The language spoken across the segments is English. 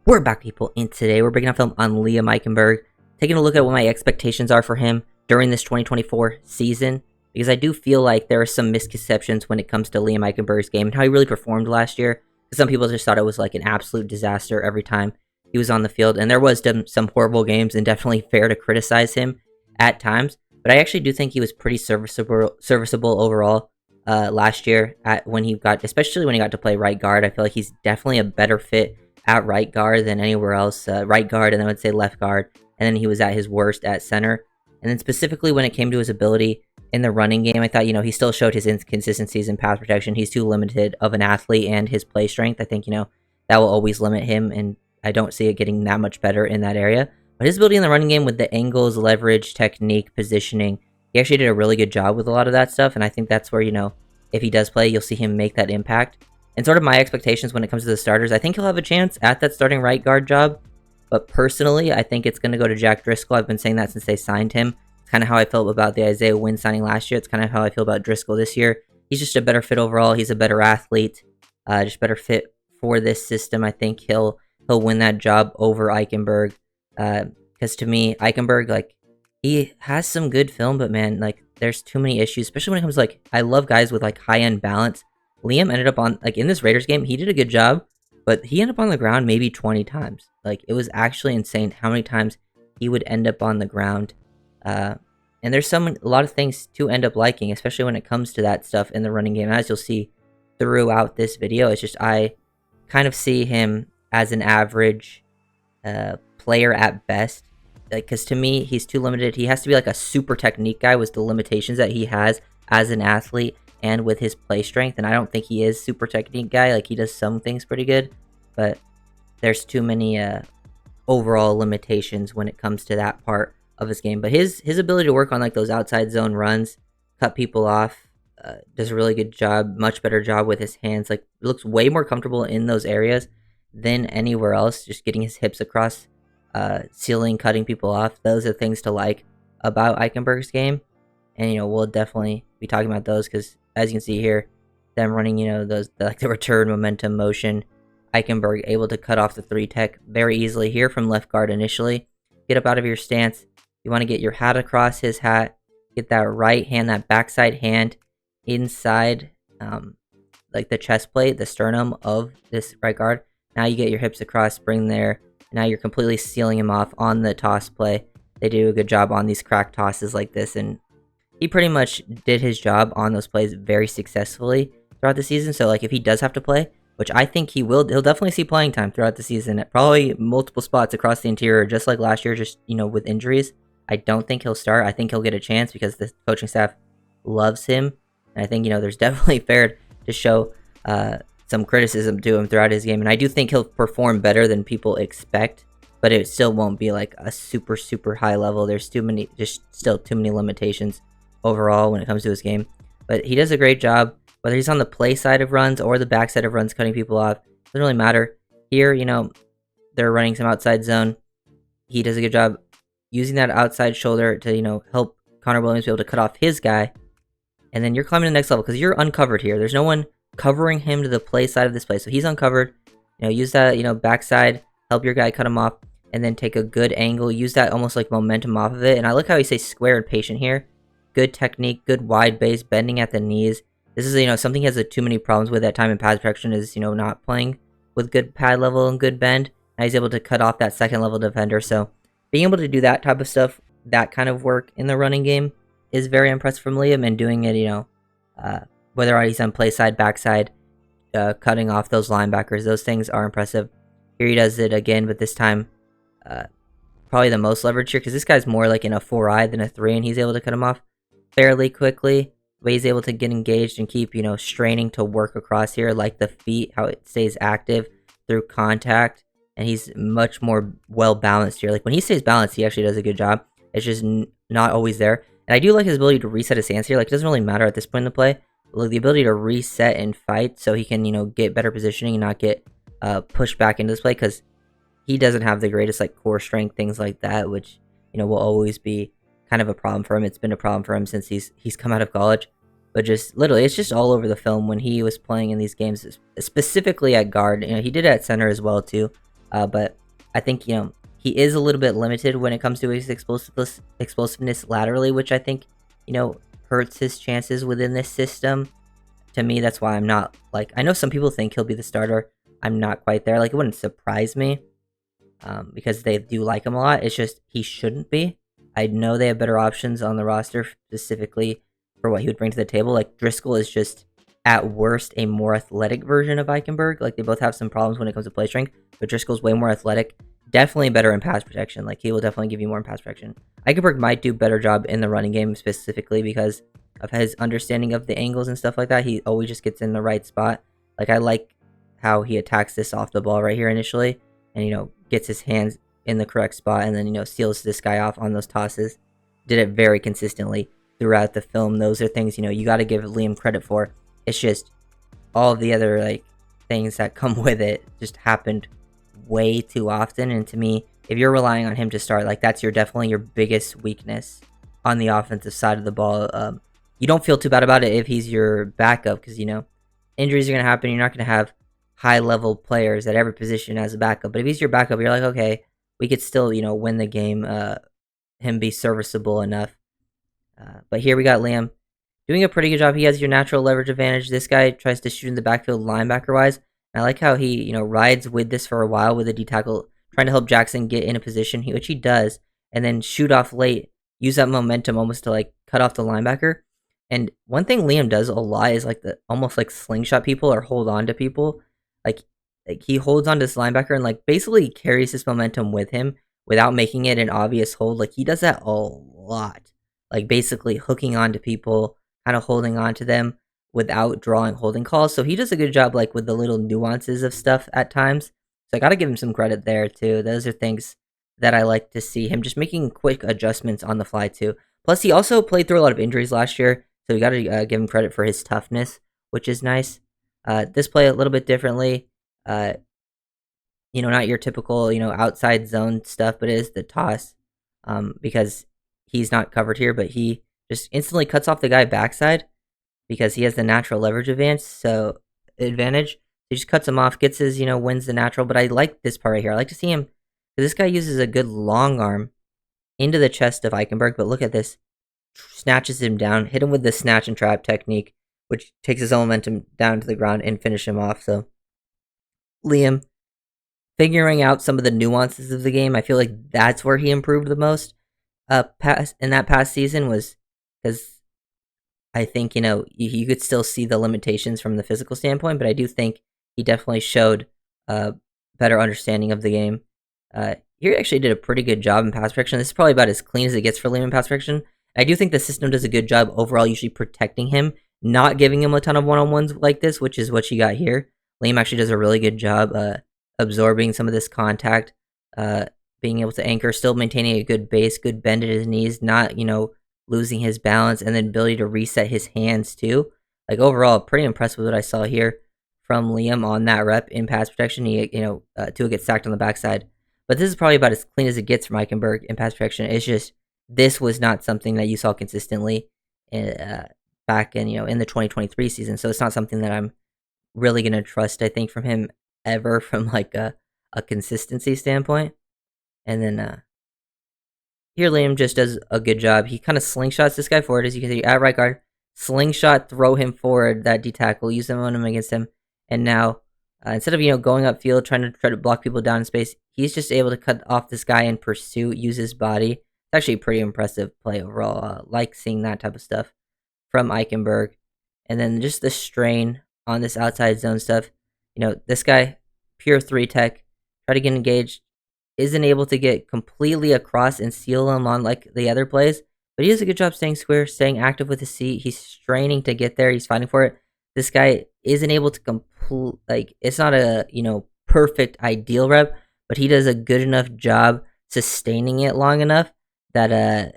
We're back, people, and today we're breaking down film on Liam Eichenberg, taking a look at what my expectations are for him during this 2024 season, because I do feel like there are some misconceptions when it comes to Liam Eichenberg's game and how he really performed last year. Some people just thought it was like an absolute disaster every time he was on the field, and there was some horrible games, and definitely fair to criticize him at times. But I actually do think he was pretty serviceable overall last year especially when he got to play right guard. I feel like he's definitely a better fit at right guard than anywhere else. Right guard, and then I would say left guard, and then he was at his worst at center. And then specifically when it came to his ability in the running game, I thought, he still showed his inconsistencies in pass protection. He's too limited of an athlete, and his play strength, I think, that will always limit him, and I don't see it getting that much better in that area. But his ability in the running game with the angles, leverage, technique, positioning, he actually did a really good job with a lot of that stuff, and I think that's where, if he does play, you'll see him make that impact. And sort of my expectations when it comes to the starters, I think he'll have a chance at that starting right guard job. But personally, I think it's going to go to Jack Driscoll. I've been saying that since they signed him. It's kind of how I felt about the Isaiah Wynn signing last year. It's kind of how I feel about Driscoll this year. He's just a better fit overall. He's a better athlete. Just better fit for this system. I think he'll win that job over Eichenberg. Because to me, Eichenberg, he has some good film, but man, there's too many issues, especially when it comes to, I love guys with, high-end balance. Liam ended up on, in this Raiders game, he did a good job, but he ended up on the ground maybe 20 times. It was actually insane how many times he would end up on the ground. And there's a lot of things to end up liking, especially when it comes to that stuff in the running game. As you'll see throughout this video, it's just I kind of see him as an average player at best. Because to me, he's too limited. He has to be a super technique guy with the limitations that he has as an athlete and with his play strength, and I don't think he is super technique guy. He does some things pretty good, but there's too many overall limitations when it comes to that part of his game. But his ability to work on those outside zone runs, cut people off, does a really good job, much better job with his hands. Looks way more comfortable in those areas than anywhere else, just getting his hips across, sealing, cutting people off. Those are things to like about Eichenberg's game, and we'll definitely be talking about those because, as you can see here, them running, the return momentum motion. Eichenberg able to cut off the 3-tech very easily here from left guard initially. Get up out of your stance. You want to get your hat across his hat. Get that right hand, that backside hand inside, the chest plate, the sternum of this right guard. Now you get your hips across, spring there. Now you're completely sealing him off on the toss play. They do a good job on these crack tosses like this, and he pretty much did his job on those plays very successfully throughout the season. So, if he does have to play, which I think he will, he'll definitely see playing time throughout the season at probably multiple spots across the interior, just like last year, just, with injuries. I don't think he'll start. I think he'll get a chance because the coaching staff loves him. And I think, there's definitely fair to show some criticism to him throughout his game. And I do think he'll perform better than people expect, but it still won't be a super, super high level. There's still too many limitations overall when it comes to his game. But he does a great job, whether he's on the play side of runs or the back side of runs, cutting people off. Doesn't really matter. Here, they're running some outside zone. He does a good job using that outside shoulder to, help Connor Williams be able to cut off his guy. And then you're climbing to the next level because you're uncovered here. There's no one covering him to the play side of this play. So he's uncovered. Use that, backside, help your guy cut him off, and then take a good angle. Use that almost momentum off of it. And I like how he says square and patient here. Good technique, good wide base, bending at the knees. This is, something he has too many problems with at time in pass protection is, not playing with good pad level and good bend. Now he's able to cut off that second level defender. So being able to do that type of stuff, that kind of work in the running game is very impressive from Liam, and doing it, whether or not he's on play side, backside, cutting off those linebackers, those things are impressive. Here he does it again, but this time, probably the most leverage here because this guy's more in a 4-eye than a 3, and he's able to cut him off fairly quickly. But he's able to get engaged and keep, straining to work across here, like the feet, how it stays active through contact. And he's much more well-balanced here. When he stays balanced, he actually does a good job. It's just not always there. And I do like his ability to reset his stance here. It doesn't really matter at this point in the play. The ability to reset and fight so he can, get better positioning and not get pushed back into this play. Because he doesn't have the greatest, core strength, things like that, which, will always be kind of a problem for him. It's been a problem for him since he's come out of college. But just literally, it's just all over the film when he was playing in these games, specifically at guard. He did it at center as well too. But I think, he is a little bit limited when it comes to his explosiveness laterally, which I think, hurts his chances within this system. To me, that's why I'm not, I know some people think he'll be the starter. I'm not quite there. It wouldn't surprise me, because they do like him a lot. It's just, he shouldn't be. I know they have better options on the roster, specifically for what he would bring to the table. Driscoll is just, at worst, a more athletic version of Eichenberg. They both have some problems when it comes to play strength, but Driscoll's way more athletic. Definitely better in pass protection. He will definitely give you more in pass protection. Eichenberg might do a better job in the running game, specifically because of his understanding of the angles and stuff like that. He always just gets in the right spot. I like how he attacks this off the ball right here initially, and, gets his hands in the correct spot, and then, seals this guy off on those tosses. Did it very consistently throughout the film. Those are things, you got to give Liam credit for. It's just all of the other, things that come with it just happened way too often. And to me, if you're relying on him to start, that's definitely your biggest weakness on the offensive side of the ball. You don't feel too bad about it if he's your backup, because, injuries are going to happen. You're not going to have high-level players at every position as a backup. But if he's your backup, you're like, okay, we could still, win the game, him be serviceable enough. But here we got Liam doing a pretty good job. He has your natural leverage advantage. This guy tries to shoot in the backfield linebacker-wise. And I like how he, rides with this for a while with a D-tackle, trying to help Jackson get in a position, which he does, and then shoot off late, use that momentum almost to, cut off the linebacker. And one thing Liam does a lot is, almost slingshot people or hold on to people. He holds on to this linebacker and, basically carries his momentum with him without making it an obvious hold. He does that a lot. Basically hooking on to people, kind of holding on to them without drawing holding calls. So he does a good job, with the little nuances of stuff at times. So I got to give him some credit there, too. Those are things that I like to see. Him just making quick adjustments on the fly, too. Plus, he also played through a lot of injuries last year. So we got to give him credit for his toughness, which is nice. This play a little bit differently. Not your typical, outside zone stuff, but it is the toss. Because he's not covered here, but he just instantly cuts off the guy backside because he has the natural leverage advantage. He just cuts him off, gets his, wins the natural. But I like this part right here. I like to see him, because this guy uses a good long arm into the chest of Eichenberg. But look at this. Snatches him down, hit him with the snatch and trap technique, which takes his momentum down to the ground and finish him off. So Liam figuring out some of the nuances of the game, I feel like that's where he improved the most in that past season, was because I think, you could still see the limitations from the physical standpoint, but I do think he definitely showed a better understanding of the game. Here he actually did a pretty good job in pass protection. This is probably about as clean as it gets for Liam in pass protection. I do think the system does a good job overall, usually protecting him, not giving him a ton of one-on-ones like this, which is what you got here. Liam actually does a really good job absorbing some of this contact, being able to anchor, still maintaining a good base, good bend at his knees, not, losing his balance, and then ability to reset his hands too. Overall, pretty impressed with what I saw here from Liam on that rep in pass protection. He, Tua gets sacked on the backside. But this is probably about as clean as it gets from Eichenberg in pass protection. It's just, this was not something that you saw consistently back in, in the 2023 season. So it's not something that I'm really going to trust, I think, from him ever, from a consistency standpoint. And then here Liam just does a good job. He kind of slingshots this guy forward, as you can see, at right guard. Slingshot, throw him forward, that D-tackle, use the momentum against him. And now, instead of, going upfield, trying to block people down in space, he's just able to cut off this guy in pursuit, use his body. It's actually a pretty impressive play overall. Like seeing that type of stuff from Eichenberg. And then just the strain on this outside zone stuff. This guy, pure 3 tech, try to get engaged, isn't able to get completely across and seal him on the other plays. But he does a good job staying square, staying active with his seat. He's straining to get there. He's fighting for it. This guy isn't able to complete, it's not a, perfect ideal rep, but he does a good enough job sustaining it long enough that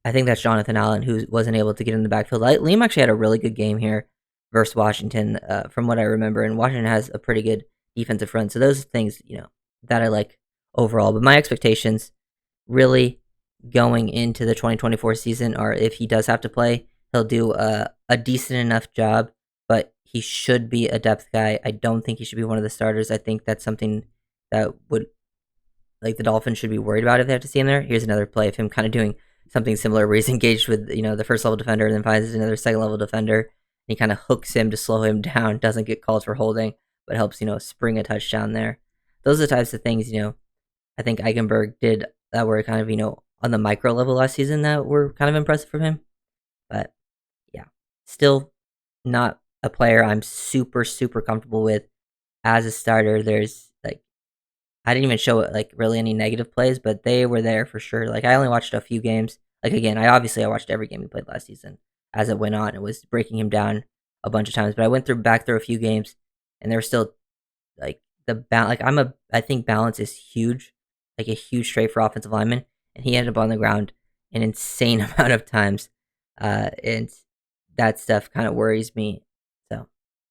I think that's Jonathan Allen, who wasn't able to get in the backfield. Liam actually had a really good game here versus Washington, from what I remember, and Washington has a pretty good defensive front. So those are things, that I like overall. But my expectations really going into the 2024 season are, if he does have to play, he'll do a decent enough job, but he should be a depth guy. I don't think he should be one of the starters. I think that's something that would like the Dolphins should be worried about if they have to see him there. Here's another play of him kind of doing something similar where he's engaged with the first level defender and then finds another second level defender. And he kind of hooks him to slow him down. Doesn't get called for holding, but helps spring a touchdown there. Those are the types of things I think Eichenberg did that were kind of on the micro level last season that were kind of impressive from him. But yeah, still not a player I'm super super comfortable with as a starter. There's like I didn't even show like really any negative plays, but they were there for sure. Like I only watched a few games. Like again, I watched every game he played last season as it went on. It was breaking him down a bunch of times, but I went back through a few games, and there were still like I think balance is huge, like a huge trait for offensive linemen, and he ended up on the ground an insane amount of times, and that stuff kind of worries me. So,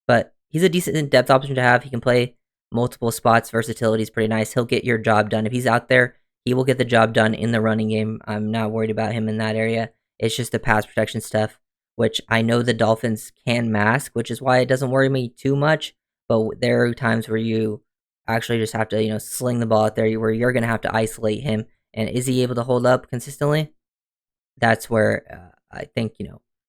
but he's a decent depth option to have. He can play multiple spots. Versatility is pretty nice. He'll get your job done if he's out there. He will get the job done in the running game. I'm not worried about him in that area. It's just the pass protection stuff, which I know the Dolphins can mask, which is why it doesn't worry me too much. But there are times where you actually just have to, sling the ball out there where you're going to have to isolate him. And is he able to hold up consistently? That's where I think,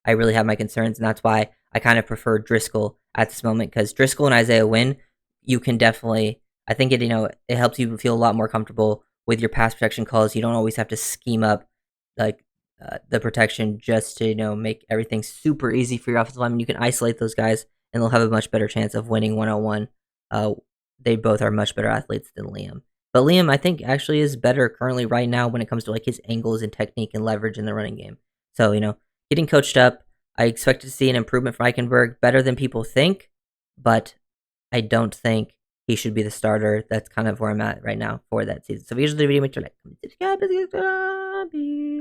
I really have my concerns. And that's why I kind of prefer Driscoll at this moment, because Driscoll and Isaiah Wynn, you can definitely, I think it helps you feel a lot more comfortable with your pass protection calls. You don't always have to scheme up like the protection just to, make everything super easy for your offensive lineman. You can isolate those guys and they'll have a much better chance of winning one-on-one. They both are much better athletes than Liam. But Liam, I think, actually is better currently right now when it comes to like his angles and technique and leverage in the running game. So, getting coached up, I expect to see an improvement from Eichenberg, better than people think, but I don't think he should be the starter. That's kind of where I'm at right now for that season. So if you guys enjoyed the video, make sure to like, comment, subscribe,